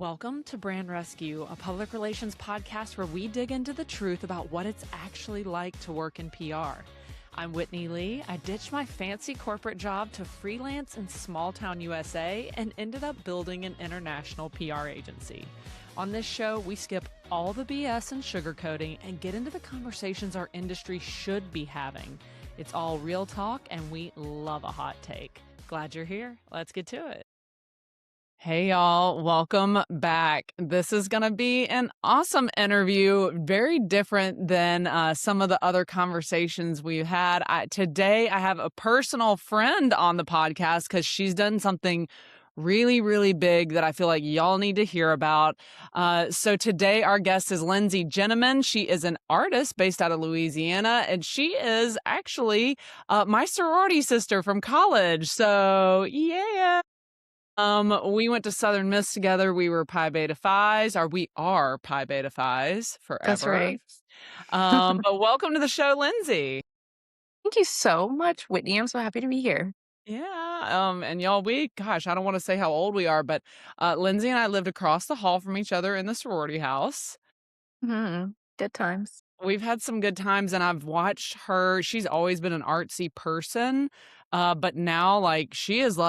Welcome to Brand Rescue, a public relations podcast where we dig into the truth about what it's actually like to work in PR. I'm Whitney Lee. I ditched my fancy corporate job to freelance in small-town USA and ended up building an international PR agency. On this show, we skip all the BS and sugarcoating and get into the conversations our industry should be having. It's all real talk, and we love a hot take. Glad you're here. Let's get to it. Hey, y'all. Welcome back. This is going to be an awesome interview, very different than some of the other conversations we've had. Today, I have a personal friend on the podcast because she's done something really, really big that I feel like y'all need to hear about. So today, our guest is Lindsay Jeneman. She is an artist based out of Louisiana, and she is actually my sorority sister from college. So, yeah. We went to Southern Miss together. We were Pi Beta Phis, or we are Pi Beta Phis forever. That's right. But welcome to the show, Lindsay. Thank you so much, Whitney. I'm so happy to be here. Yeah. And y'all, I don't want to say how old we are, but Lindsay and I lived across the hall from each other in the sorority house. Good times. We've had some good times, and I've watched her. She's always been an artsy person, but now, she is,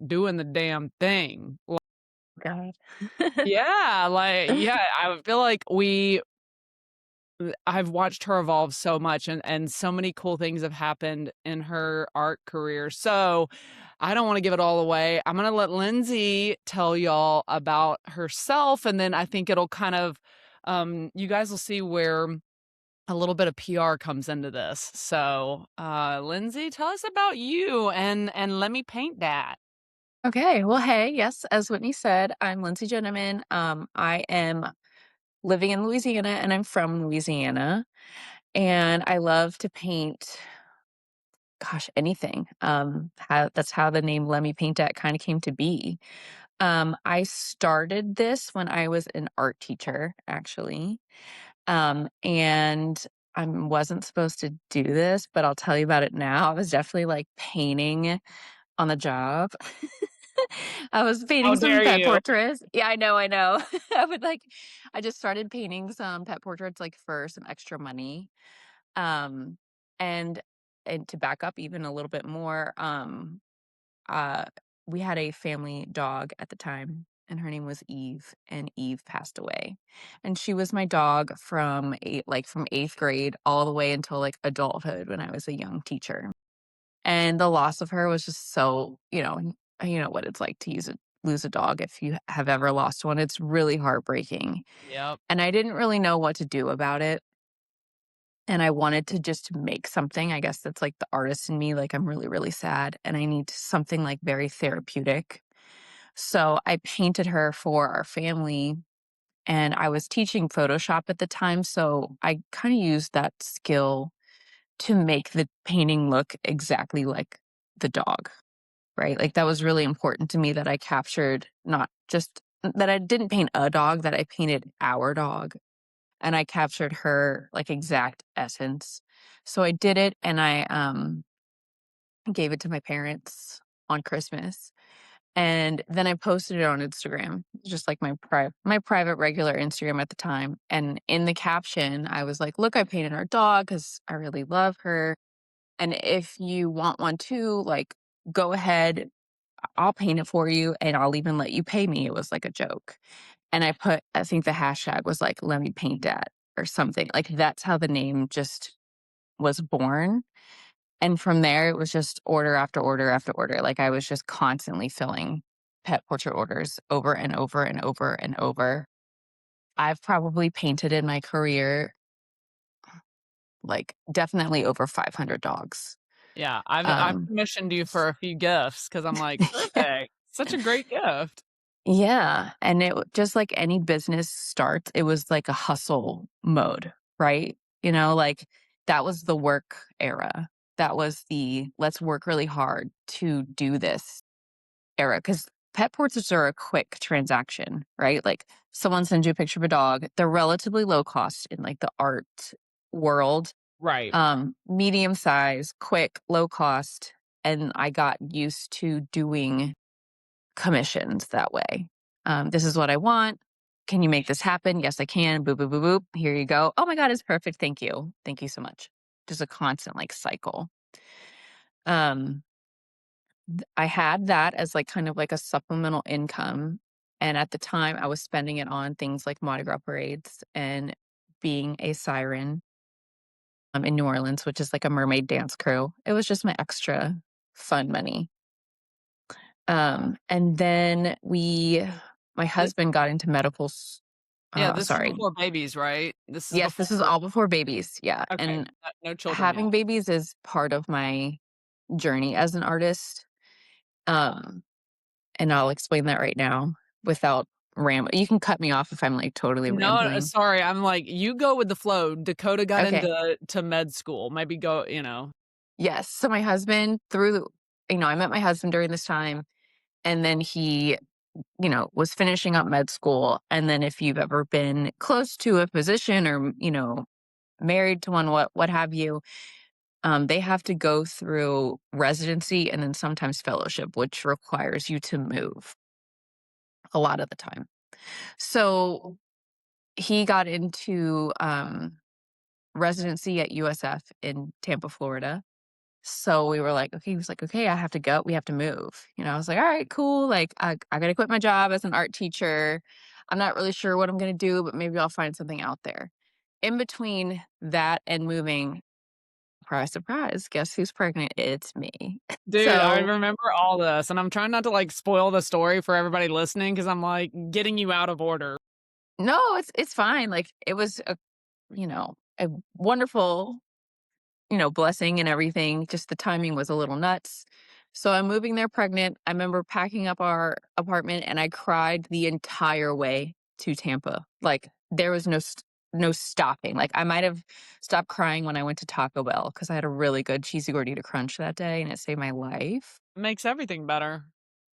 doing the damn thing. God. Yeah, I feel like I've watched her evolve so much, and so many cool things have happened in her art career. So I don't want to give it all away. I'm going to let Lindsay tell y'all about herself, and then I think it'll kind of, you guys will see where a little bit of PR comes into this. So, Lindsay, tell us about you and let me paint that. Okay. Well, hey, yes, as Whitney said, I'm Lindsay Jeneman. I am living in Louisiana, and I'm from Louisiana. And I love to paint, anything. That's how the name Let Me Paint That kind of came to be. I started this when I was an art teacher, actually. And I wasn't supposed to do this, but I'll tell you about it now. I was definitely painting on the job. I was painting some dare pet you. portraits. Yeah, I know. I just started painting some pet portraits for some extra money. Um, and to back up even a little bit more, uh, we had a family dog at the time, and her name was Eve, and Eve passed away. And she was my dog from from 8th grade all the way until adulthood when I was a young teacher. And the loss of her was just so, you know what it's like to lose a dog if you have ever lost one. It's really heartbreaking. Yep. And I didn't really know what to do about it. And I wanted to just make something. I guess that's the artist in me. I'm really, really sad, and I need something very therapeutic. So I painted her for our family, and I was teaching Photoshop at the time. So I kind of used that skill to make the painting look exactly like the dog, right? That was really important to me, that I captured not just that I didn't paint a dog, that I painted our dog. And I captured her exact essence. So I did it, and I gave it to my parents on Christmas. And then I posted it on Instagram, just my private regular Instagram at the time. And in the caption, I was like, "Look, I painted our dog because I really love her. And if you want one too, go ahead. I'll paint it for you, and I'll even let you pay me." It was a joke. And I think the hashtag was "Let me paint that" or something. That's how the name just was born. And from there, it was just order after order after order. I was just constantly filling pet portrait orders over and over and over and over. I've probably painted in my career, definitely over 500 dogs. Yeah, I've commissioned you for a few gifts because I'm perfect. Such a great gift. Yeah. And it just any business starts, it was a hustle mode, right? That was the work era. That was the let's work really hard to do this era. Because pet portraits are a quick transaction, right? Someone sends you a picture of a dog. They're relatively low cost in the art world. Right. Medium size, quick, low cost. And I got used to doing commissions that way. This is what I want. Can you make this happen? Yes, I can. Boop, boop, boop, boop. Here you go. Oh my God, it's perfect. Thank you. Thank you so much. Just a constant like cycle. Um, I had that as like kind of like a supplemental income. And at the time, I was spending it on things like Mardi Gras parades and being a siren in New Orleans, which is like a mermaid dance crew. It was just my extra fun money. And then my Th- husband got into Yeah, this is sorry. before babies, right? This is Yes, before. this is all before babies. Yeah. Okay, And no children yet. having babies is part of my journey as an artist. Um, and I'll explain that right now without you can cut me off if I'm like totally No, rambling. sorry. I'm like, you go with the flow. Dakota got Okay. into med school. Maybe go. Yes. So my husband I met my husband during this time, and then he was finishing up med school. And then if you've ever been close to a physician or, married to one, what have you, they have to go through residency and then sometimes fellowship, which requires you to move a lot of the time. So he got into residency at USF in Tampa, Florida. So we were like, okay, he was like, okay, I have to go. We have to move. I was like, all right, cool. Like, I got to quit my job as an art teacher. I'm not really sure what I'm going to do, but maybe I'll find something out there. In between that and moving, surprise, surprise, guess who's pregnant? It's me. Dude, I So, remember all this, and I'm trying not to like spoil the story for everybody listening because I'm like getting you out of order. no, it's fine. Like, it was a wonderful blessing and everything. Just the timing was a little nuts. So I'm moving there pregnant. I remember packing up our apartment and I cried the entire way to Tampa. Like there was no stopping. Like I might have stopped crying when I went to Taco Bell because I had a really good cheesy gordita crunch that day and it saved my life. Makes everything better.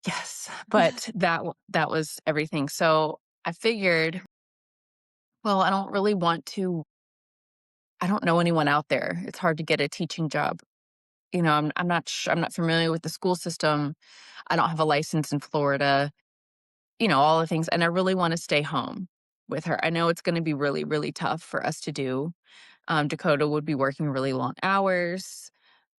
Yes, but that was everything. So I figured, well, I don't know anyone out there. It's hard to get a teaching job. I'm not familiar with the school system. I don't have a license in Florida, all the things, and I really wanna stay home with her. I know it's gonna be really, really tough for us to do. Dakota would be working really long hours.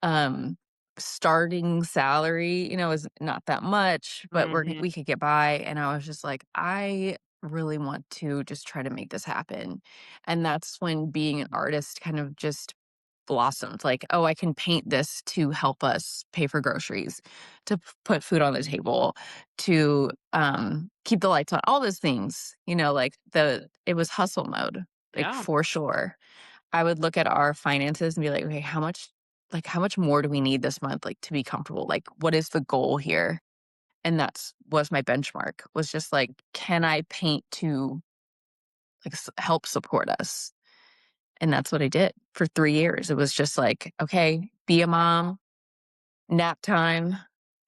Um, Starting salary, is not that much, but Mhm. we could get by, and I was just like, "I really want to just try to make this happen." And that's when being an artist kind of just blossomed. Like, "Oh, I can paint this to help us pay for groceries, to put food on the table, to, keep the lights on," all those things, like it was hustle mode, like, Yeah, for sure. I would look at our finances and be like, "Okay, how much more do we need this month, like, to be comfortable? Like, what is the goal here?" And was my benchmark, was just like, "Can I paint to, like, help support us?" And that's what I did for 3 years. It was just like, "Okay, be a mom, nap time."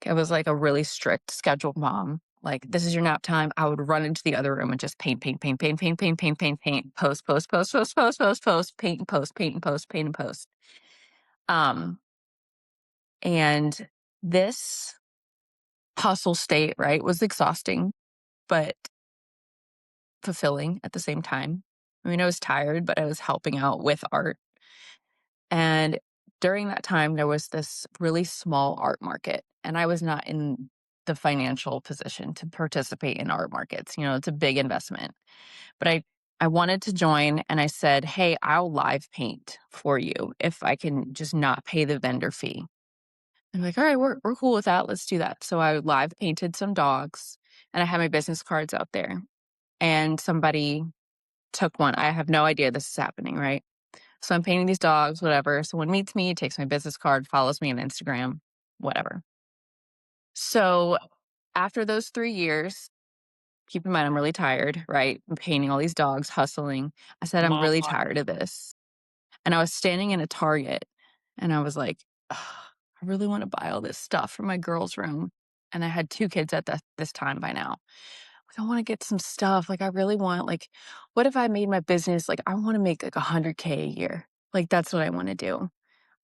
I was like a really strict scheduled mom. Like, "This is your nap time." I would run into the other room and just paint, paint, paint, paint, paint, paint, paint, paint, paint, post, post, post, post, post, post, post, paint and post, paint and post, paint and post. Um, and this hustle state, right, was exhausting, but fulfilling at the same time. I mean, I was tired, but I was helping out with art. And during that time, there was this really small art market, and I was not in the financial position to participate in art markets. It's a big investment. But I wanted to join and I said, "Hey, I'll live paint for you if I can just not pay the vendor fee." They're like, "All right, we're cool with that. Let's do that." So I live painted some dogs and I had my business cards out there. And somebody took one. I have no idea this is happening, right? So I'm painting these dogs, whatever. Someone meets me, takes my business card, follows me on Instagram, whatever. So after those 3 years, keep in mind I'm really tired, right? I'm painting all these dogs, hustling. I said, "I'm mom really life. tired of this." And I was standing in a Target and I was like, "Ugh, I really want to buy all this stuff for my girls' room." And I had 2 kids at this time by now. Like, I want to get some stuff. Like, I really want, like, what if I made my business? Like, I want to make like 100K a year. Like, that's what I want to do.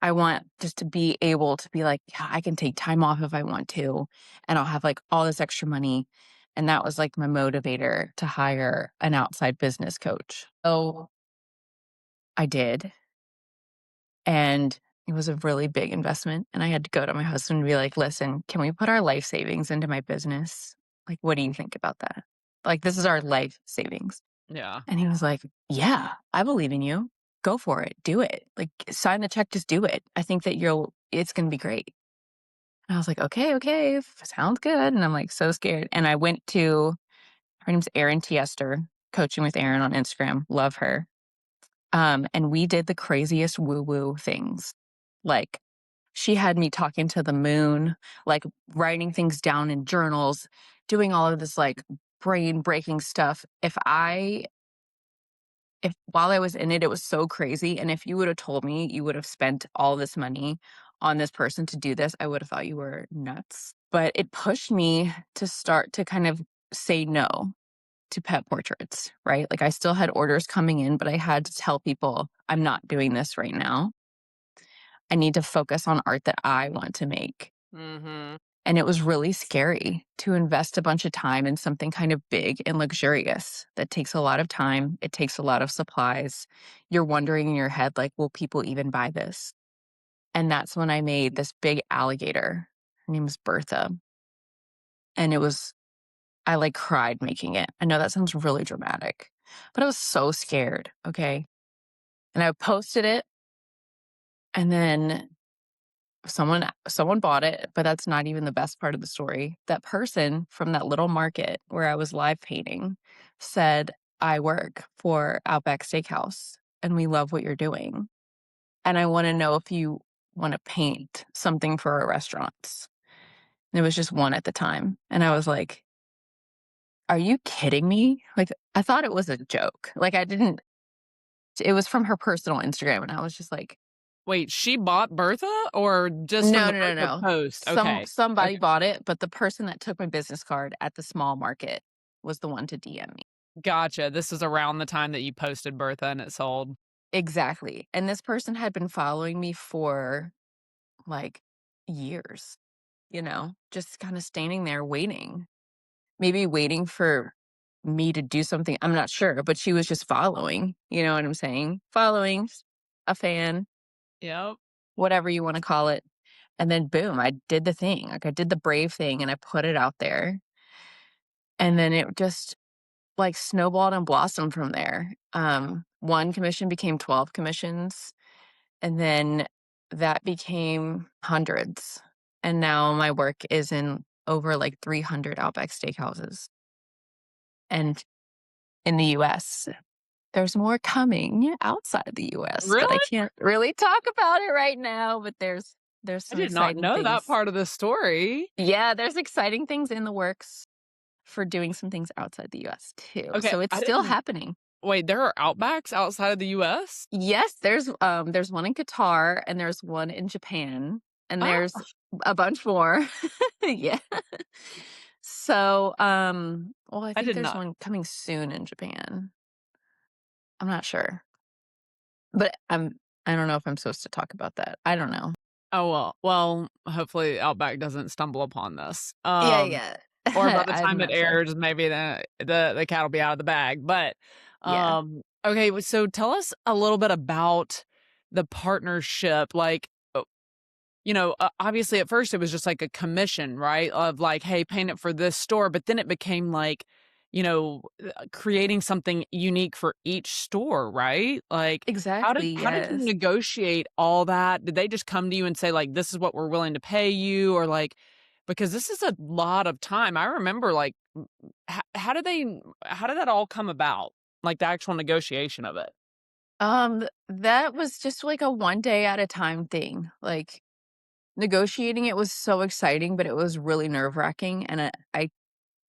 I want just to be able to be like, yeah, I can take time off if I want to, and I'll have like all this extra money And that was like my motivator to hire an outside business coach. So I did. And it was a really big investment. And I had to go to my husband and be like, listen, can we put our life savings into my business? Like, what do you think about that? Like, this is our life savings. Yeah. And he was like, yeah, I believe in you. Go for it. Do it. Like, sign the check. Just do it. I think that it's going to be great. And I was like, okay, sounds good. And I'm like, so scared. And I went to, her name's Erin Tiester, coaching with Erin on Instagram. Love her. And we did the craziest woo-woo things. Like, she had me talking to the moon, like writing things down in journals, doing all of this like brain-breaking stuff. If while I was in it, it was so crazy. And if you would have told me you would have spent all this money on this person to do this, I would have thought you were nuts. But it pushed me to start to kind of say no to pet portraits, right? Like I still had orders coming in, but I had to tell people, I'm not doing this right now. I need to focus on art that I want to make. Mm-hmm. And it was really scary to invest a bunch of time in something kind of big and luxurious that takes a lot of time. It takes a lot of supplies. You're wondering in your head, like, will people even buy this? And that's when I made this big alligator. Her name was Bertha. And I like cried making it. I know that sounds really dramatic, but I was so scared. Okay. And I posted it, and then someone bought it, but that's not even the best part of the story. That person from that little market where I was live painting said, I work for Outback Steakhouse and we love what you're doing. And I want to know if you want to paint something for our restaurants. And it was just one at the time. And I was like, are you kidding me? Like, I thought it was a joke. Like, it was from her personal Instagram. And I was just like, Wait, she bought Bertha or just from no, the no, no, Bertha no. post? Okay. Somebody Okay. bought it, but the person that took my business card at the small market was the one to DM me. Gotcha. This is around the time that you posted Bertha and it sold. Exactly. And this person had been following me for like years, just kind of standing there waiting, maybe waiting for me to do something. I'm not sure, but she was just following. You know what I'm saying? Following, a fan, Yep. whatever you want to call it. And then boom, I did the thing. Like I did the brave thing and I put it out there. And then it just like snowballed and blossomed from there. One commission became 12 commissions, and then that became hundreds. And now my work is in over like 300 Outback Steakhouses. And in the US, there's more coming outside the US that I Really? can't really talk about it right now, but there's I some did not exciting know that things. part of the story. Yeah, there's exciting things in the works for doing some things outside the US too. Okay, So it's I still didn't happening. wait, there are Outbacks outside of the US? Yes, there's one in Qatar and there's one in Japan and Ah, there's a bunch more. Yeah. So, well, I I think did there's not. one coming soon in Japan. I'm not sure. But I don't know if I'm supposed to talk about that. I don't know. Oh, well, hopefully Outback doesn't stumble upon this. Yeah, yeah. Or by the I'm time it not sure. airs, maybe the cat will be out of the bag. But, Yeah. okay, so tell us a little bit about the partnership. Like, obviously at first it was just like a commission, right? Of like, hey, paint it for this store. But then it became like, creating something unique for each store, right? Like, how did Exactly, how did you yes. negotiate all that? Did they just come to you and say like, this is what we're willing to pay you, or like, because this is a lot of time. I remember like, how did that all come about? Like the actual negotiation of it. That was just like a one day at a time thing. Like negotiating it was so exciting, but it was really nerve-wracking, and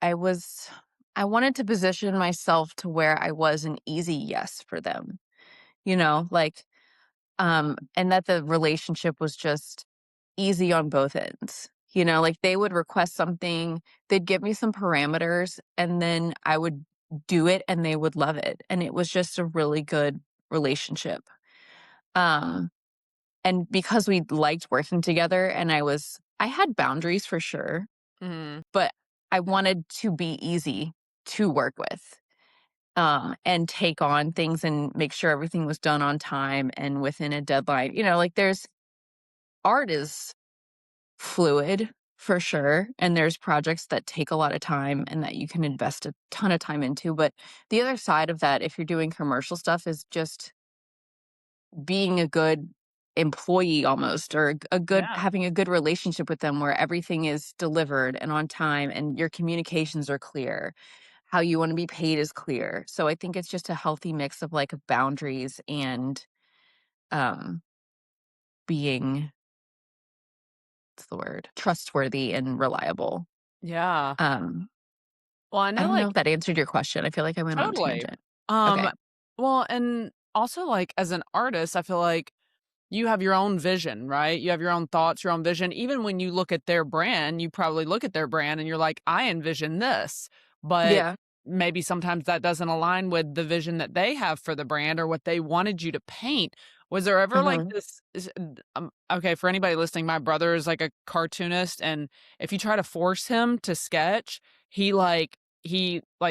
I was I wanted to position myself to where I was an easy yes for them, like, and that the relationship was just easy on both ends. Like they would request something, they'd give me some parameters, and then I would do it and they would love it. And it was just a really good relationship. Um, and because we liked working together and I had boundaries for sure, Mhm. but I wanted to be easy to work with, and take on things and make sure everything was done on time and within a deadline. Like there's art is fluid for sure, and there's projects that take a lot of time and that you can invest a ton of time into. But the other side of that, if you're doing commercial stuff, is just being a good employee almost, or a good Yeah. having a good relationship with them where everything is delivered and on time and your communications are clear. How you want to be paid is clear. So I think it's just a healthy mix of like boundaries and um being, what's the word? Trustworthy and reliable. Yeah. Um Well, I I know, don't know like, if that answered your question. I feel like I went on a totally. tangent. Um, Okay. well, and also, like, as an artist, I feel like you have your own vision, right? You have your own thoughts, your own vision. Even when you look at their brand, you probably look at their brand and you're like, I envision this. But Yeah. maybe sometimes that doesn't align with the vision that they have for the brand or what they wanted you to paint. Was there ever like Mhm. this? Okay, for anybody listening, my brother is like a cartoonist. And if you try to force him to sketch, he like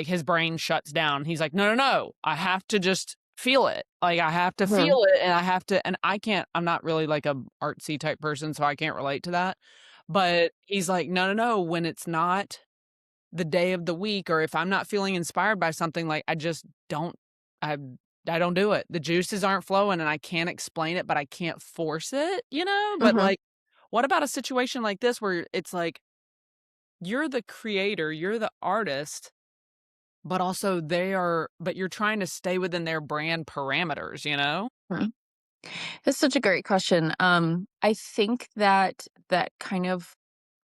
his brain shuts down. He's like, no, no, no, I have to just feel it. Like, I have to Mhm. feel it, and I have to, and I can't, I'm not really like a artsy type person, so I can't relate to that. But he's like, no, no, no, when it's not the day of the week, or if I'm not feeling inspired by something, like, I just don't, I I don't do it. The juices aren't flowing and I can't explain it, but I can't force it, you know? But Mhm. like, what about a situation like this where it's like you're the creator, you're the artist, but also but you're trying to stay within their brand parameters, you know? Mhm. That's such a great question. I think that kind of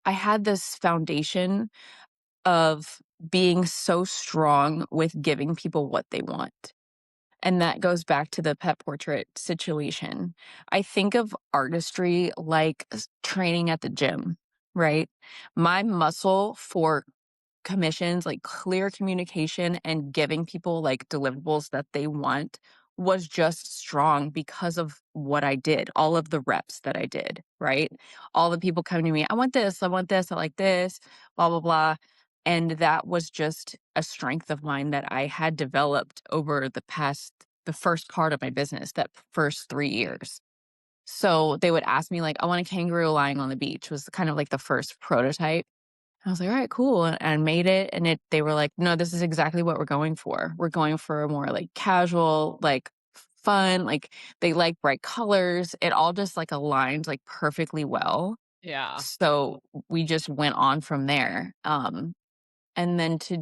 I had this foundation of being so strong with giving people what they want. And that goes back to the pet portrait situation. I think of artistry like training at the gym, right? My muscle for commissions, like clear communication and giving people like deliverables that they want, was just strong because of what I did, all of the reps that I did, right? All the people coming to me, I want this, I want this, I like this, blah, blah, blah. And that was just a strength of mine that I had developed over the first part of my business, that first 3 years. So they would ask me, like, I want a kangaroo lying on the beach, was kind of like the first prototype. I was like, "Alright, cool," and I made it, and they were like, "No, this is exactly what we're going for. We're going for a more, like, casual, like, fun," like, they like bright colors. It all just, like, aligned, like, perfectly well. Yeah. So, we just went on from there, and then to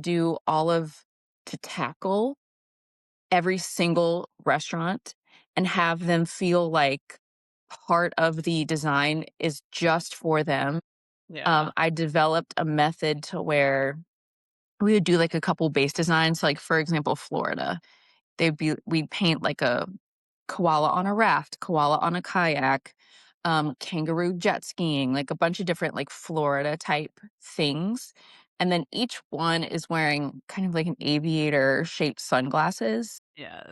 tackle every single restaurant and have them feel like part of the design is just for them. Yeah. I developed a method to where we would do, like, a couple base designs, like, for example, Florida. We'd paint, like, a koala on a raft, koala on a kayak, kangaroo jet skiing, like, a bunch of different, like, Florida type things, and then each one is wearing kind of like an aviator-shaped sunglasses,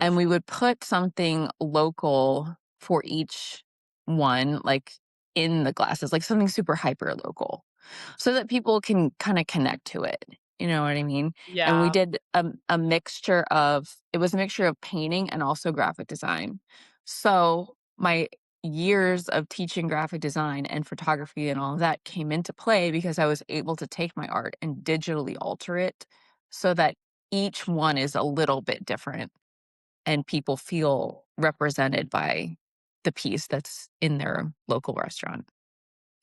and Yes. we would put something local for each one, like, in the glasses, like, something super hyper local, so that people can kinda connect to it, you know what I mean? And we Yeah. did a mixture of it was a mixture of painting and also graphic design. So, my years of teaching graphic design and photography and all of that came into play because I was able to take my art and digitally alter it so that each one is a little bit different and people feel represented by the piece that's in their local restaurant.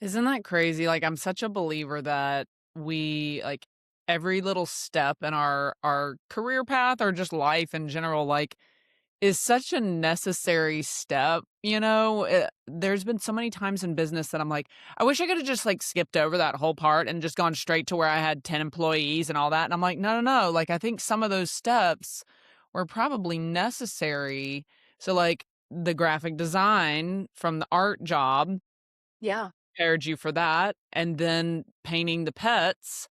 Isn't that crazy? Like, I'm such a believer that we, like, every little step in our career path or just life in general, like, is such a necessary step, you know? There's been so many times in business that I'm like, I wish I could have just, like, skipped over that whole part and just gone straight to where I had 10 employees and all that, and I'm like, "No, no, no." Like, I think some of those steps were probably necessary. So, like, the graphic design from the art job Yeah. prepared you for that, and then painting the pets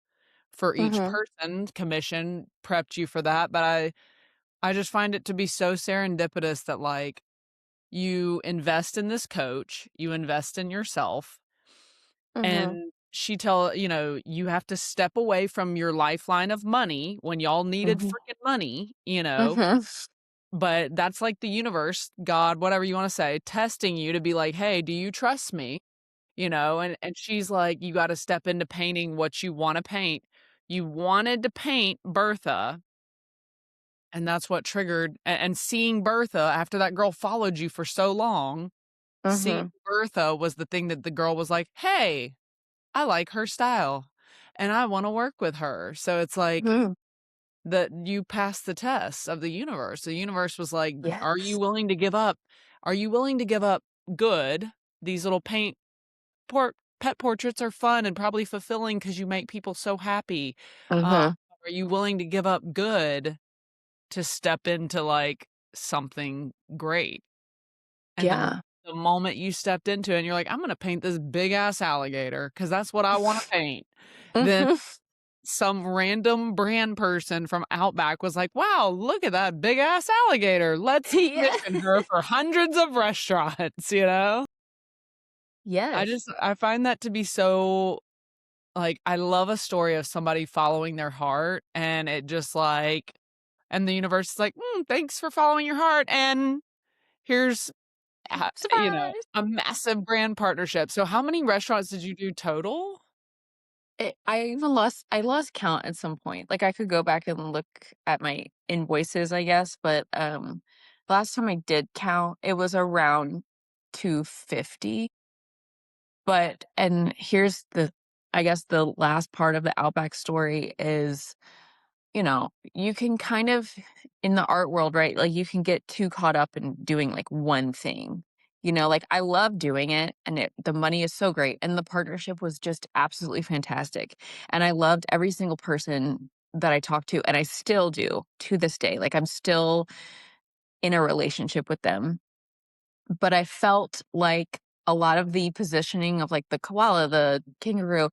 for each Mhm. person commission prepped you for that. But I just find it to be so serendipitous that, like, you invest in this coach, you invest in yourself, and Mhm. you have to step away from your lifeline of money when y'all needed Mhm. freaking money, Mhm. but that's like the universe, God, whatever you wanna say, testing you to be like, "Hey, do you trust me?" And she's like, "You gotta step into painting what you wanna paint." You wanted to paint Bertha, and that's what triggered and seeing Bertha after that girl followed you for so long, seeing Mhm. Bertha was the thing that the girl was like, "Hey, I like her style, and I wanna work with her." So it's like Mhm. that you passed the test of the universe. The universe was like, "Are you Yes. willing to give up? Are you willing to give up good?" These little pet portraits are fun and probably fulfilling because you make people so happy. Uh, Mhm. are you willing to give up good to step into, like, something great? And Yeah. the moment you stepped into it and you're like, "I'm gonna paint this big ass alligator because that's what I wanna paint." Then Mhm. some random brand person from Outback was like, "Wow, look at that big ass alligator. Let's Yeah. commission her for hundreds of restaurants," you know? Yes. I find that to be so like, I love a story of somebody following their heart, and it just, like and the universe is like, thanks for following your heart, and here's, Surprise. a massive brand partnership." So how many restaurants did you do total? I lost count at some point. Like, I could go back and look at my invoices, I guess, but, last time I did count, it was around 250. But and here's the I guess the last part of the Outback story is, you can kind of in the art world, right? Like, you can get too caught up in doing, like, one thing. Like, I love doing it, and the money is so great, and the partnership was just absolutely fantastic, and I loved every single person that I talked to, and I still do to this day. Like, I'm still in a relationship with them, but I felt like a lot of the positioning of, like, the koala, the kangaroo,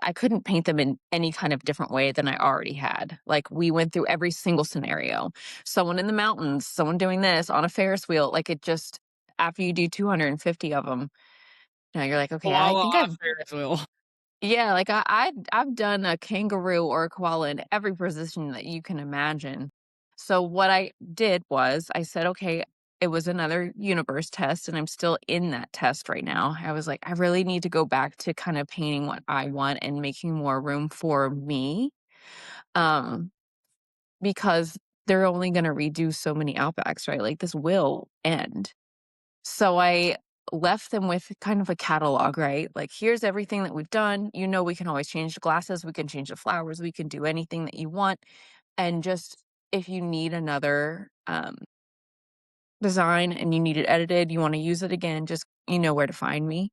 I couldn't paint them in any kind of different way than I already had. Like, we went through every single scenario. Someone in the mountains, someone doing this on a Ferris wheel, like, it just after you do 250 of them, you're like, "Okay, I Koala think on a I've." Ferris wheel. Yeah, like, I've done a kangaroo or a koala in every position that you can imagine. So what I did was I said, "Okay," it was another universe test, and I'm still in that test right now. I was like, "I really need to go back to kind of painting what I want and making more room for me." Um, because they're only gonna redo so many Outbacks, right? Like, this will end. So I left them with kind of a catalog, right? Like, here's everything that we've done. We can always change the glasses, we can change the flowers, we can do anything that you want. And just if you need another design and you need it edited, you want to use it again, just you know where to find me.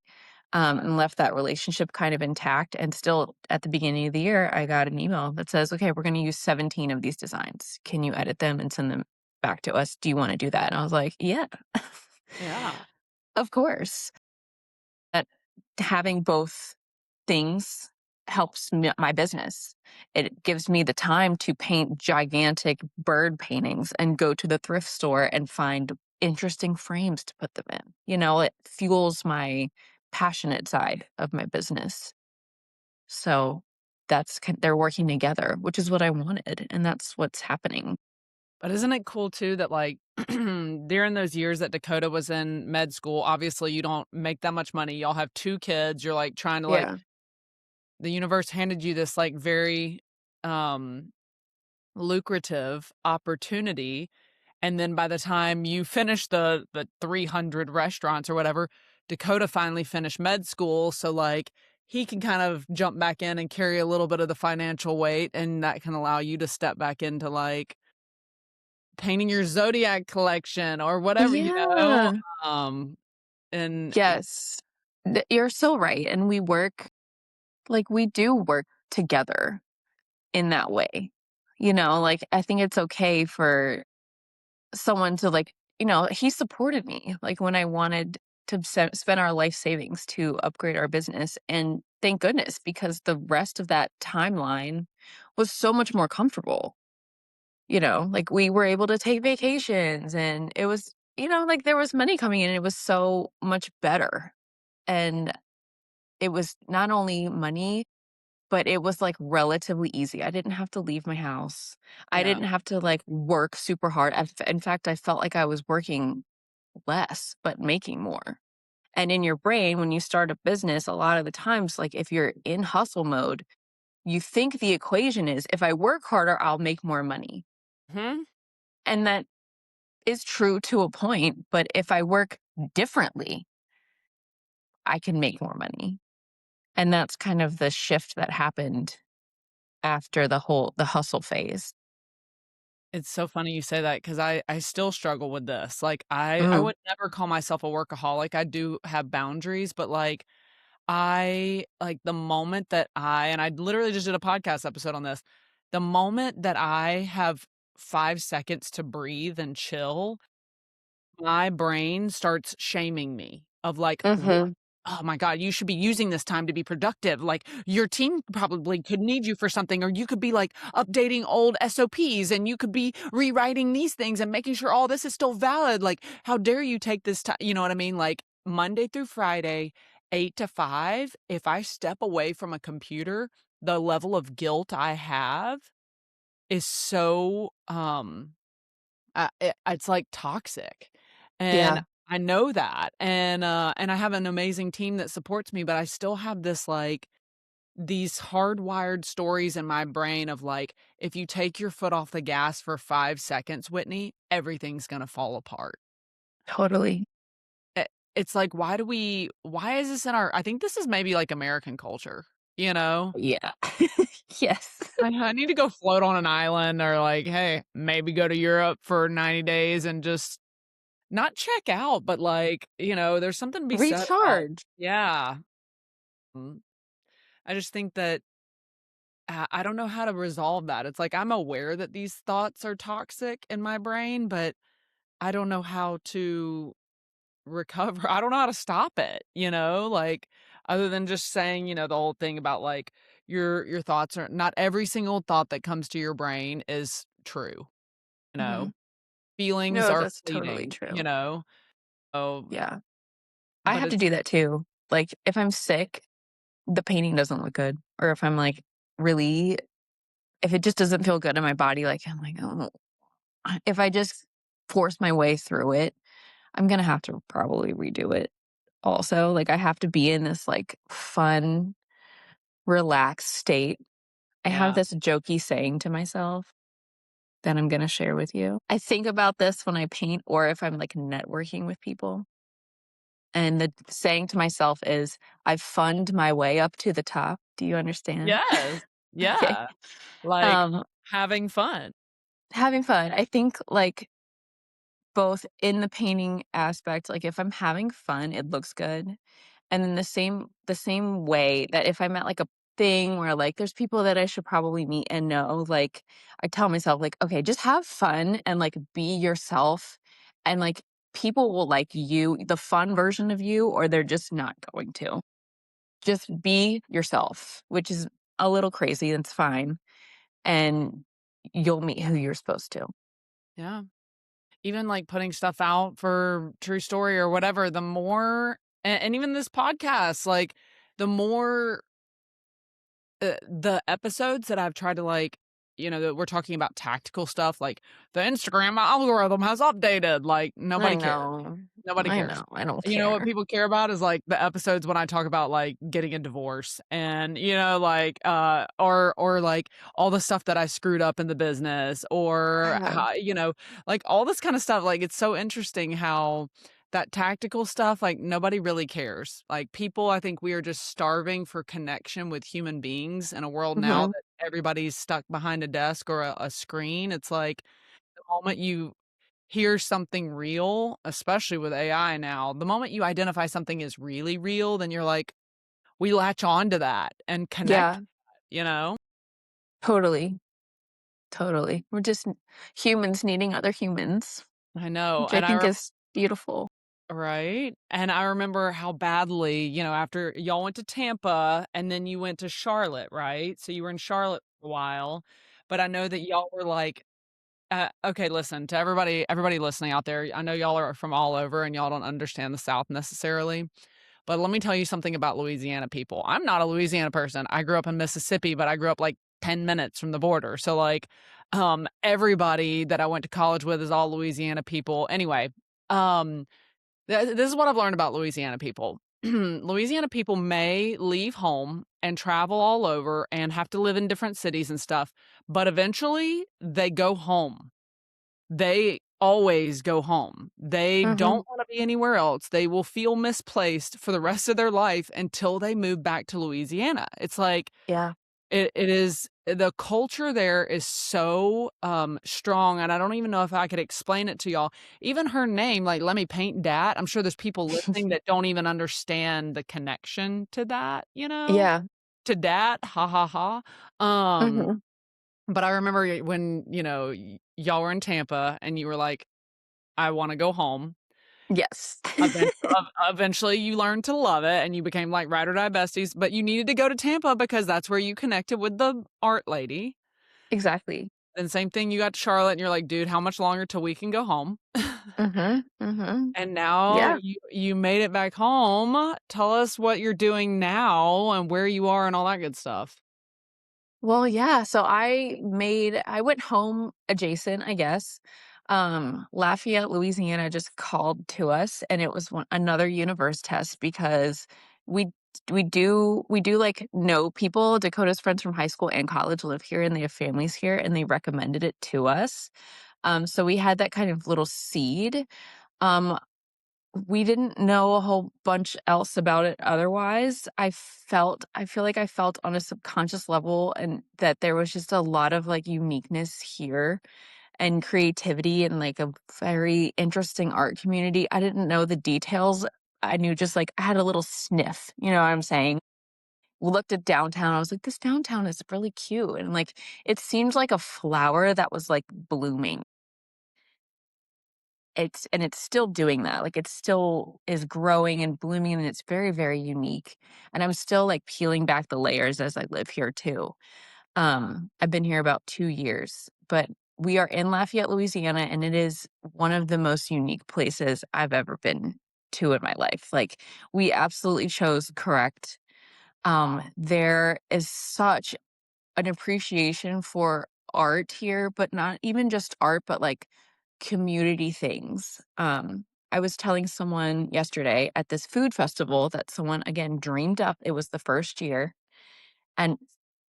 And left that relationship kind of intact. And still at the beginning of the year, I got an email that says, "Okay, we're going to use 17 of these designs. Can you edit them and send them back to us? Do you want to do that?" And I was like, "Yeah, Yeah. of course." That having both things helps my business. It gives me the time to paint gigantic bird paintings and go to the thrift store and find interesting frames to put them in. It fuels my passionate side of my business. So they're working together, which is what I wanted, and that's what's happening. But isn't it cool too that, like, during those years that Dakota was in med school, obviously you don't make that much money. Y'all have 2 kids. You're, like, trying to, like Yeah. the universe handed you this, like, very, um, lucrative opportunity, and then by the time you finish the 300 restaurants or whatever, Dakota finally finished med school, so, like, he can kind of jump back in and carry a little bit of the financial weight, and that can allow you to step back into, like, painting your Zodiac collection or whatever, Yeah. Um, and Yes. You're so right, and we do work together in that way. Like, I think it's okay for someone to, like, he supported me, like, when I wanted to spend our life savings to upgrade our business, and thank goodness, because the rest of that timeline was so much more comfortable. Like, we were able to take vacations, and it was, like, there was money coming in, and it was so much better, and it was not only money, but it was, like, relatively easy. I didn't have to leave my house. I Yeah. didn't have to, like, work super hard. In fact, I felt like I was working less, but making more. And in your brain, when you start a business, a lot of the times, like, if you're in hustle mode, you think the equation is, "If I work harder, I'll make more money." Mhm. And that is true to a point, but if I work differently, I can make more money. And that's kind of the shift that happened after the hustle phase. It's so funny you say that because I still struggle with this. Like, I Mhm, would never call myself a workaholic. I do have boundaries, but, like, I like, the moment that and I literally just did a podcast episode on this. The moment that I have 5 seconds to breathe and chill, my brain starts shaming me of like, mhm. oh my God, you should be using this time to be productive. Like your team probably could need you for something, or you could be like updating old SOPs and you could be rewriting these things and making sure all this is still valid. Like, how dare you take this time? You know what I mean? Like Monday through Friday, 8 to 5. If I step away from a computer, the level of guilt I have is so it's, like, toxic, and Yeah, I know that, and I have an amazing team that supports me, but I still have this, like these hardwired stories in my brain of, like, if you take your foot off the gas for 5 seconds, Whitney, everything's gonna fall apart. totally. It's like, why is this in our I think this is maybe, like, American culture, you know? Yeah. Yes. I need to go float on an island or, like, hey, maybe go to Europe for 90 days and just not check out, but, like, there's something to be said about Recharge. yeah. Mm. I just think that I don't know how to resolve that. It's like I'm aware that these thoughts are toxic in my brain, but I don't know how to recover. I don't know how to stop it, like, other than just saying, the whole thing about, like, your thoughts are not every single thought that comes to your brain is true, you know? Mhm. Feelings No, are that's totally fleeting, true. Oh, Yeah. I but have to it's do that too. Like, if I'm sick, the painting doesn't look good, or if I'm, like, really if it just doesn't feel good in my body, like, I'm like, "Oh." If I just force my way through it, I'm gonna have to probably redo it also. Like, I have to be in this, like, fun, relaxed state. I have yeah. this jokey saying to myself that I'm gonna share with you. I think about this when I paint or if I'm, like, networking with people, and the saying to myself is, "I've funned my way up to the top." Do you understand? Yes. Okay. Yeah. Like, Um, having fun. Having fun. I think, like, both in the painting aspect, like, if I'm having fun, it looks good. And then the same way that if I'm at, like, a thing where, like, there's people that I should probably meet and know, like, I tell myself, like, "Okay, just have fun and, like, be yourself, and, like, people will like you, the fun version of you, or they're just not going to. Just be yourself," which is a little crazy, that's fine, and you'll meet who you're supposed to. Yeah. Even, like, putting stuff out for True Story or whatever, the more and even this podcast, like, the more the episodes that I've tried to, like, that we're talking about tactical stuff, like, the Instagram algorithm has updated, like, I nobody cares. know. Nobody I cares. know, I don't You know what care. people care about is, like, the episodes when I talk about, like, getting a divorce and, like, or, like, all the stuff that I screwed up in the business or Yeah. how like, all this kinda stuff, like, it's so interesting how that tactical stuff, like, nobody really cares. Like, people, I think we are just starving for connection with human beings in a world now Mhm. that everybody's stuck behind a desk or a screen. It's like, the moment you hear something real, especially with AI now, the moment you identify something is really real, then you're like, we latch on to that and connect, Yeah, you know? totally, totally. We're just humans needing other humans, I know, which I and think is beautiful. right? And I remember how badly, after y'all went to Tampa and then you went to Charlotte, right? So you were in Charlotte for a while, but I know that y'all were like, okay, listen, to everybody listening out there, I know y'all are from all over and y'all don't understand the South necessarily. But let me tell you something about Louisiana people. I'm not a Louisiana person. I grew up in Mississippi, but I grew up like 10 minutes from the border. So like everybody that I went to college with is all Louisiana people. Anyway, um this is what I've learned about Louisiana people. Louisiana people may leave home and travel all over and have to live in different cities and stuff, but eventually they go home. They always go home. They Mhm. don't wanna be anywhere else. They will feel misplaced for the rest of their life until they move back to Louisiana. It's like Yeah. it is the culture there is so, strong, and I don't even know if I could explain it to y'all. Even her name, like, "Let me paint dat," I'm sure there's people listening that don't even understand the connection to that, you know? Yeah. To dat, ha, ha, ha. Um, Mhm. but I remember when, y'all were in Tampa and you were like, "I wanna go home." Yes. Eventually, you learned to love it, and you became, like, ride or die besties, but you needed to go to Tampa because that's where you connected with the art lady. Exactly. And same thing, you got to Charlotte, and you're like, "Dude, how much longer till we can go home?" Mhm. Mhm. And now Yeah. you made it back home. Tell us what you're doing now and where you are and all that good stuff. Well, yeah, so I went home adjacent, I guess. Lafayette, Louisiana just called to us and it was another universe test because we we do like know people. Dakota's friends from high school and college live here and they have families here and they recommended it to us. So we had that kind of little seed. Um, we didn't know a whole bunch else about it otherwise. I feel like I felt on a subconscious level and that there was just a lot of, like, uniqueness here and creativity and, like, a very interesting art community. I didn't know the details. I knew just, like I had a little sniff, you know what I'm saying? Looked at downtown, I was like, "This downtown is really cute," and, like, it seemed like a flower that was, like, blooming. It's still doing that, like, it still is growing and blooming, and it's very, very unique, and I'm still, like, peeling back the layers as I live here too. I've been here about 2 years, but we are in Lafayette, Louisiana, and it is one of the most unique places I've ever been to in my life, like, we absolutely chose correct. There is such an appreciation for art here, but not even just art, but like community things. I was telling someone yesterday at this food festival that someone again dreamed up. It was the first year. And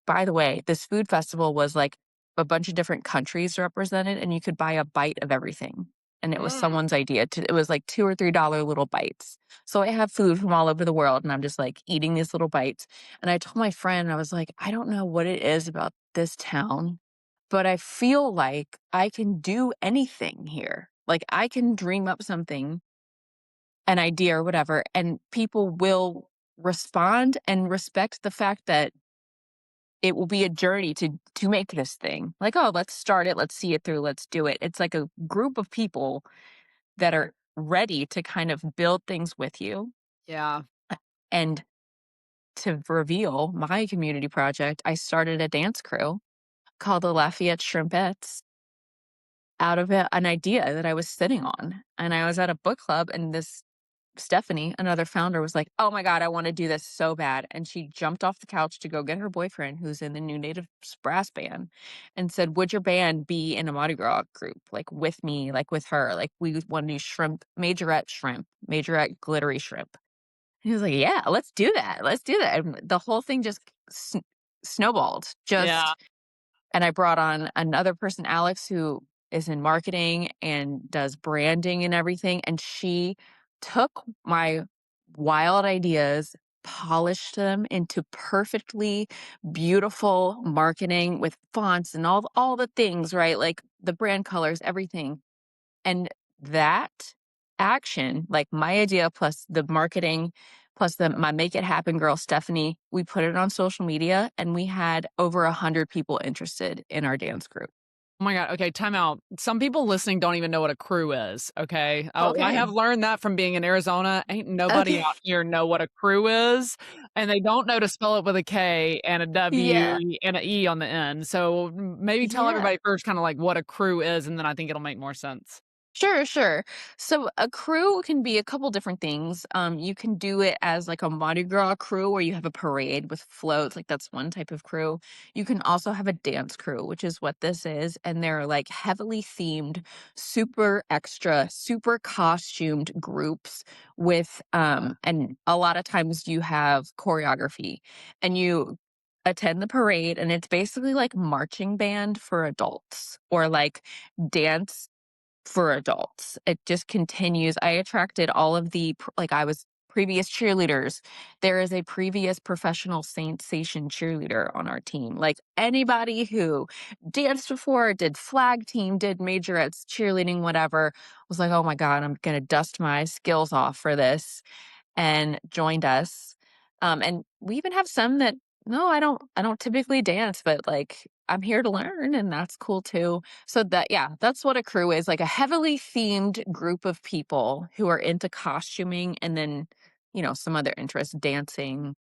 by the way, this food festival was like a bunch of different countries represented, and you could buy a bite of everything. And it was Mm. someone's idea to, it was like $2 or $3 little bites. So I have food from all over the world, and I'm just like eating these little bites. And I told my friend, I was like, I don't know what it is about this town, but I feel like I can do anything here. Like I can dream up something, an idea or whatever, and people will respond and respect the fact that it will be a journey to make this thing. Like, "Oh, let's start it, let's see it through, let's do it." It's like a group of people that are ready to kind of build things with you. Yeah. And to reveal my community project, I started a dance crew called the Lafayette Shrimpettes out of an idea that I was sitting on. And I was at a book club, and this Stephanie, another founder, was like, "Oh my god, I wanna do this so bad," and she jumped off the couch to go get her boyfriend, who's in the New Native brass band, and said, "Would your band be in a Mardi Gras group, like, with me, like, with her? Like, we wanna do shrimp, majorette glittery shrimp." He was like, "Yeah, let's do that," and the whole thing just snowballed, Yeah. and I brought on another person, Alex, who is in marketing and does branding and everything, and she took my wild ideas, polished them into perfectly beautiful marketing with fonts and all the things, right? Like the brand colors, everything. And that action, like my idea plus the marketing, plus my make it happen girl, Stephanie, we put it on social media and we had over 100 people interested in our dance group. Oh my god, okay, time out. Some people listening don't even know what a crew is, okay? I Okay. have learned that from being in Arizona. Ain't nobody Okay. out here know what a crew is, and they don't know to spell it with a K and a Yeah. W and a E on the end. So, maybe tell Yeah. everybody first kinda like what a crew is, and then I think it'll make more sense. Sure, sure. So a crew can be a couple different things. You can do it as like a Mardi Gras crew where you have a parade with floats, like that's one type of crew. You can also have a dance crew, which is what this is, and they're like heavily themed, super extra, super costumed groups with and a lot of times you have choreography and you attend the parade and it's basically like marching band for adults or like dance for adults. It just continues. I attracted all of the like I was previous cheerleaders. There is a previous professional sensation cheerleader on our team. Like anybody who danced before, did flag team, did majorettes, cheerleading, whatever, was like, "Oh my god, I'm going to dust my skills off for this." And joined us. And we even have some that, "No, I don't typically dance, but, like, I'm here to learn," and that's cool too. So that yeah, that's what a crew is, like a heavily themed group of people who are into costuming and then, some other interests, dancing.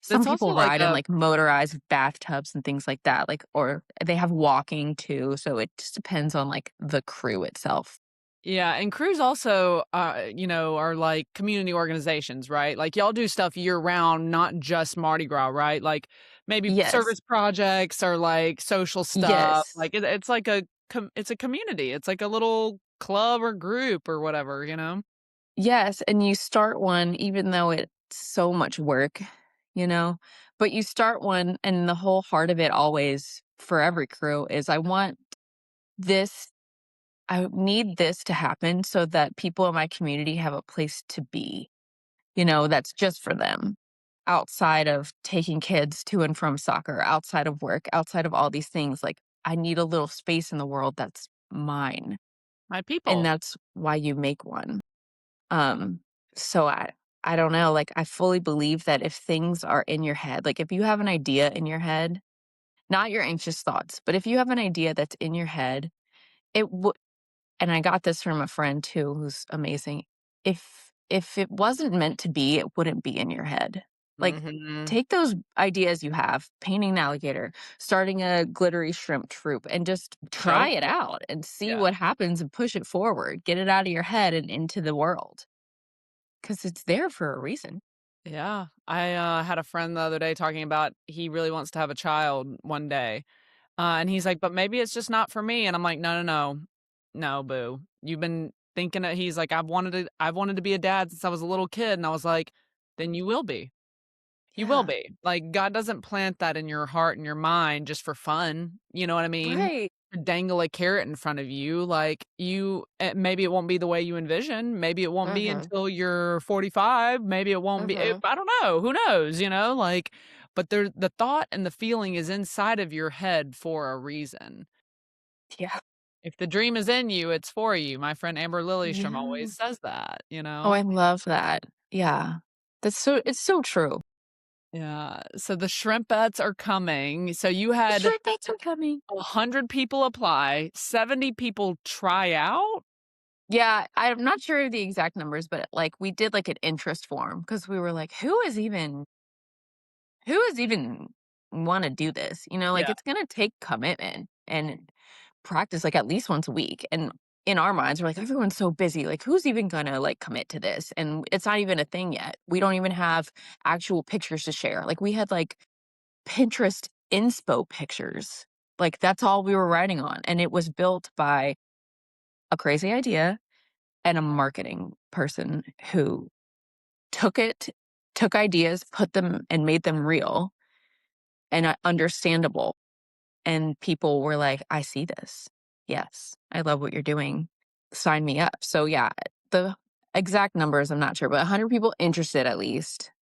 Some It's also people like ride in, a like, motorized bathtubs and things like that, like or they have walking too, so it just depends on, like, the crew itself. Yeah, and crews also, are like community organizations, right? Like y'all do stuff year round, not just Mardi Gras, right? Like maybe Yes. service projects or like social stuff. Yes. Like it's like it's a community. It's like a little club or group or whatever, you know? Yes, and you start one even though it's so much work, you know? But you start one and the whole heart of it always for every crew is this I need this to happen so that people in my community have a place to be, that's just for them. Outside of taking kids to and from soccer, outside of work, outside of all these things, like I need a little space in the world that's mine. My And people. that's why you make one. Um, so I don't know, like, I fully believe that if things are in your head, like, if you have an idea in your head, not your anxious thoughts, but if you have an idea that's in your head, it would and I got this from a friend too who's amazing. If it wasn't meant to be, it wouldn't be in your head. Like, Mhm. take those ideas you have, painting an alligator, starting a glittery shrimp troop, and just try Yep. it out and see Yeah. what happens and push it forward. Get it out of your head and into the world. 'Cause it's there for a reason. Yeah. I had a friend the other day talking about he really wants to have a child one day. And he's like, "But maybe it's just not for me." And I'm like, "No, no, no. No, boo. You've been thinking it." He's like, "I've wanted to be a dad since I was a little kid." And I was like, "Then you will be. You will Yeah. be." Like, God doesn't plant that in your heart and your mind just for fun, you know what I mean? Right. To dangle a carrot in front of you, like, maybe it won't be the way you envision, maybe it won't be Mhm. until you're 45, maybe it won't be Mhm. I don't know, who knows, like, but the thought and the feeling is inside of your head for a reason. Yeah. If the dream is in you, it's for you. My friend Amber Lillystrom Yeah. always says that, you Oh, know? I love that. Yeah. It's so true. Yeah, so the shrimpettes are coming. So you The had short bets are coming. 100 people apply, 70 people try out? Yeah, I'm not sure of the exact numbers, but, like, we did, like, an interest form because we were like, who is even wanna do this?" Like, Yeah, it's gonna take commitment and practice, like, at least once a week, and in our minds, we're like, "Everyone's so busy, like, who's even gonna, like, commit to this?" And it's not even a thing yet. We don't even have actual pictures to share. Like, we had, like, Pinterest inspo pictures. Like, that's all we were writing on, and it was built by a crazy idea and a marketing person who took it took ideas, put them and made them real and, understandable, and people were like, "I see this. Yes, I love what you're doing. Sign me up." So, yeah, the exact numbers, I'm not sure, but 100 people interested at least.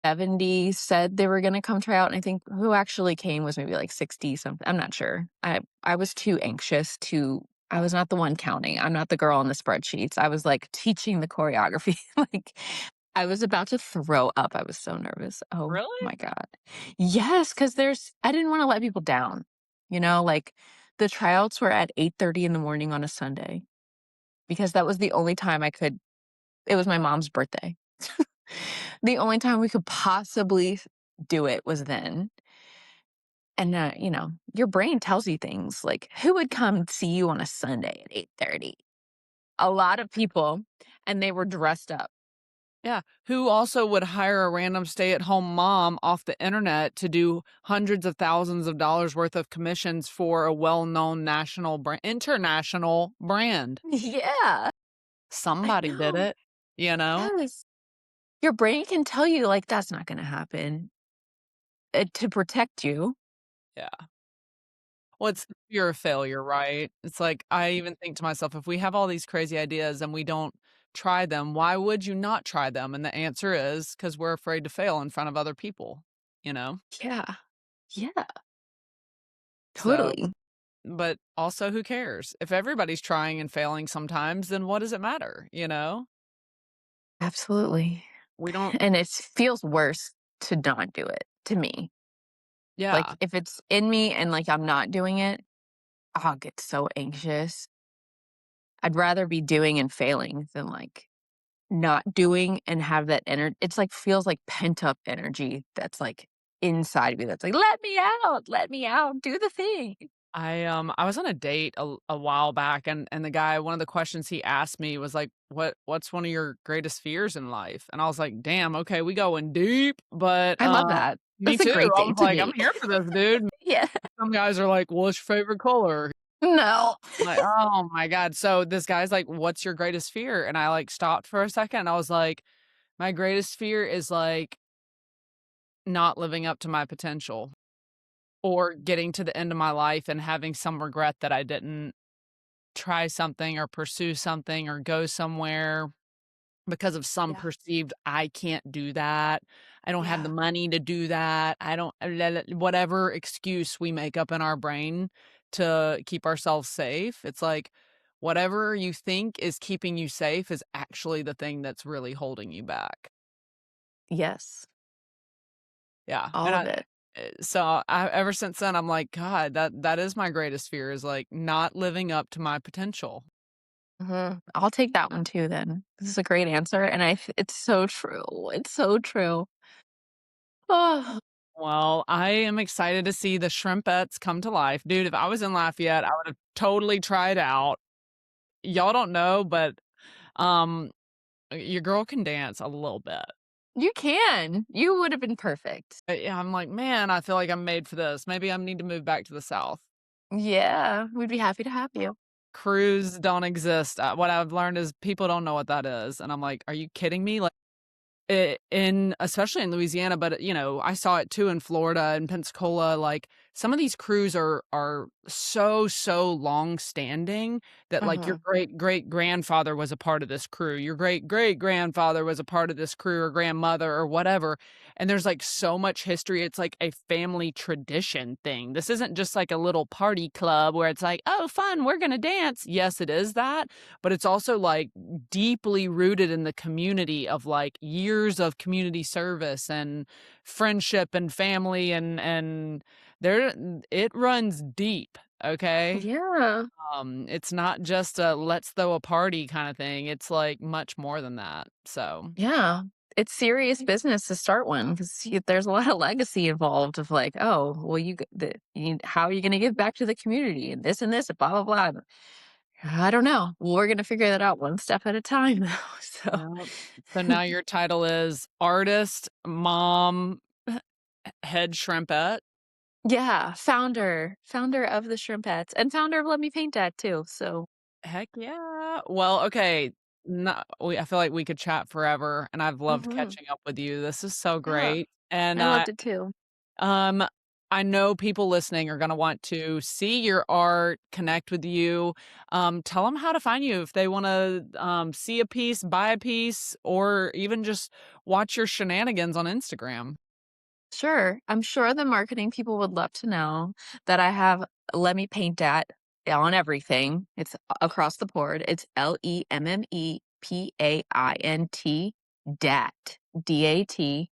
70 said they were gonna come try out, and I think who actually came was maybe, like, 60 something, I'm not sure. I was too anxious to I was not the one counting, I'm not the girl on the spreadsheets, I was, like, teaching the choreography, like, I was about to throw up, I was so nervous. Oh really? my god. Yes, because I didn't wanna let people down, like, the tryouts were at 8:30 in the morning on a Sunday, because that was the only time I could it was my mom's birthday. The only time we could possibly do it was then, And, your brain tells you things like, who would come see you on a Sunday at 8:30? A lot of people, and they were dressed up. Yeah, who also would hire a random stay-at-home mom off the internet to do hundreds of thousands of dollars worth of commissions for a well-known international brand. Yeah, I Somebody did know. it, you know? Yes. Your brain can tell you, like, that's not gonna happen, to protect you. Yeah. Well, it's the fear of failure, right? It's like, I even think to myself, if we have all these crazy ideas and we don't try them, why would you not try them? And the answer is because 'cause we're afraid to fail in front of other people, you know? Yeah. Yeah, So totally. but also who cares? If everybody's trying and failing sometimes, then what does it matter, you know? Absolutely. We don't. And it feels worse to not do it, to me. Like, Yeah, if it's in me and, like, I'm not doing it, I'll get so anxious. I'd rather be doing and failing than, like, not doing and have that energy. It's like feels like pent up energy that's, like, inside me that's like, let me out, do the thing." I was on a date a while back, and the guy, one of the questions he asked me was like, what's one of your greatest fears in life?" And I was like, "Damn, okay, we going deep." But, I love that. me That's a too. great I thing was to like, "I'm me. here for this, dude." Yeah. Some guys are like, "What's your favorite color?" No. Like, oh my god. So this guy's like, "What's your greatest fear?" And I, like, stopped for a second, and I was like, "My greatest fear is, like, not living up to my potential, or getting to the end of my life and having some regret that I didn't try something or pursue something or go somewhere because of some Yeah. perceived, I can't do that. I don't have the Yeah. money to do that. I don't whatever excuse we make up in our brain to keep ourselves safe. It's like whatever you think is keeping you safe is actually the thing that's really holding you back. Yes. Yeah. All of it. So I ever since then I'm like, God, that is my greatest fear, is like not living up to my potential. Mhm. I'll take that one too then. This is a great answer, and it's so true. It's so true. Oh, Well, I am excited to see the shrimpettes come to life. Dude, if I was in Lafayette, I would have totally tried out. Y'all don't know, but, um, your girl can dance a little bit. you can. You would have been perfect. Yeah, I'm like, "Man, I feel like I'm made for this. Maybe I need to move back to the South." Yeah, we'd be happy to have you. Crews don't exist. What I've learned is people don't know what that is, and I'm like, "Are you kidding me?" Like, in especially in Louisiana, but, I saw it too in Florida and Pensacola, like, some of these crews are so long-standing that, like, your Mhm. great-great-grandfather was a part of this crew, your great-great-grandfather was a part of this crew or grandmother or whatever, and there's, like, so much history, it's like a family tradition thing. This isn't just like a little party club where it's like, "Oh, fun, we're gonna dance." Yes, it is that, but it's also, like, deeply rooted in the community of, like, years of community service and friendship and family, and there it runs deep, okay? Yeah. It's not just a let's throw a party kinda thing, it's, like, much more than that, so Yeah. It's serious business to start one because there's a lot of legacy involved of like, oh, well, how are you going to give back to the community and this and blah, blah, blah. I don't know. We're going to figure that out one step at a time, though. So, yep. So now your title is artist, mom, head shrimpette. yeah, founder of the Shrimpettes and founder of Let Me Paint That too. So, Heck yeah. Well, okay. No, I feel like we could chat forever, and I've loved mhm, catching up with you. This is so yeah, great. And I loved it too. um I know people listening are going to want to see your art, connect with you. Tell them how to find you if they want to see a piece, buy a piece, or even just watch your shenanigans on Instagram. Sure. I'm sure the marketing people would love to know that I have Let Me Paint Dat on everything. It's across the board. It's LEMMEPAINT DAT, DAT.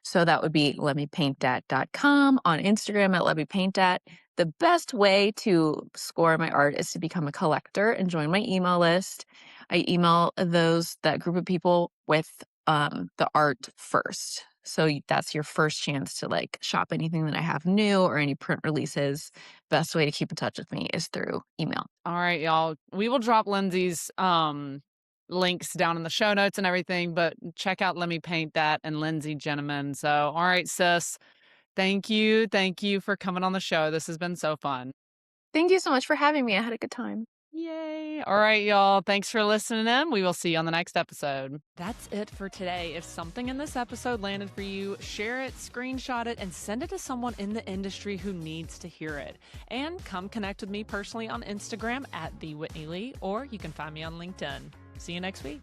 So that would be letmepaintdat.com, on Instagram at letmepaintdat. The best way to score my art is to become a collector and join my email list. I email that group of people with the art first. So that's your first chance to like shop anything that I have new or any print releases. Best way to keep in touch with me is through email. All right, y'all. We will drop Lindsay's links down in the show notes and everything, but check out Let Me Paint That and Lindsay Jeneman. So, all right, sis. Thank you. Thank you for coming on the show. This has been so fun. Thank you so much for having me. I had a good time. Yay. All right, y'all. Thanks for listening in. We will see you on the next episode. That's it for today. If something in this episode landed for you, share it, screenshot it, and send it to someone in the industry who needs to hear it. And come connect with me personally on Instagram @TheWhitneyLee, or you can find me on LinkedIn. See you next week.